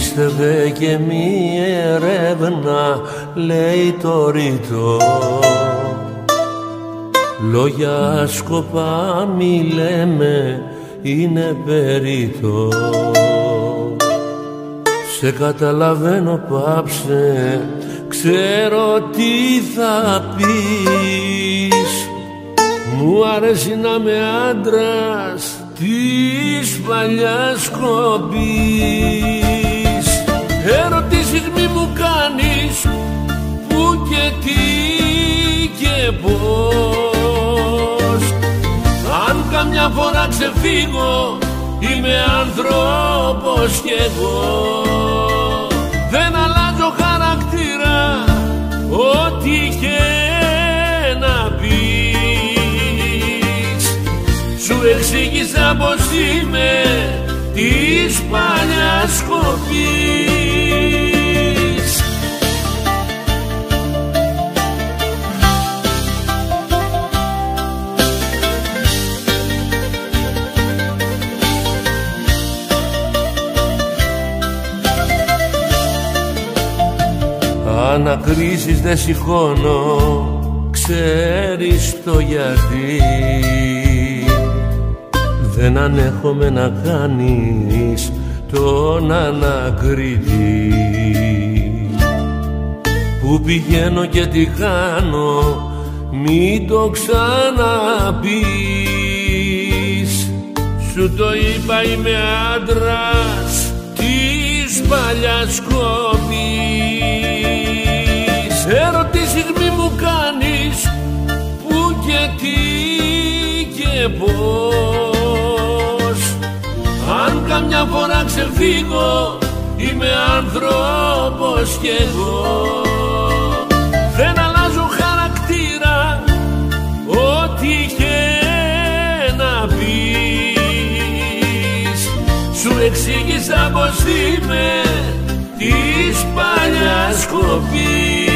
πίστευε και μη ερεύνα, λέει το ρητό. Λόγια σκοπά μη λέμε, είναι περιττό. Σε καταλαβαίνω πάψε, ξέρω τι θα πεις. Μου αρέσει να είμαι άντρας της παλιάς κομπής. Ερωτήσεις μη μου κάνεις, που και τι και πώς. Αν καμιά φορά ξεφύγω, είμαι άνθρωπος κι εγώ. Δεν αλλάζω χαρακτήρα, ό,τι και να πεις. Σου εξήγησα πως είμαι της παλιάς κοπής. Ανακρίσεις δεν σηκώνω, ξέρεις το γιατί. Δεν ανέχομαι να κάνεις τον ανακρίτη. Που πηγαίνω και τι κάνω, μην το ξαναπείς. Σου το είπα, είμαι άντρας της παλιάς κοπής. Ερωτήσεις μη μου κάνεις, που και τι και πώς. Αν καμιά φορά ξεφύγω, είμαι άνθρωπος κι εγώ. Δεν αλλάζω χαρακτήρα, ό,τι και να πεις. Σου εξήγησα πως είμαι της παλιάς κοπής.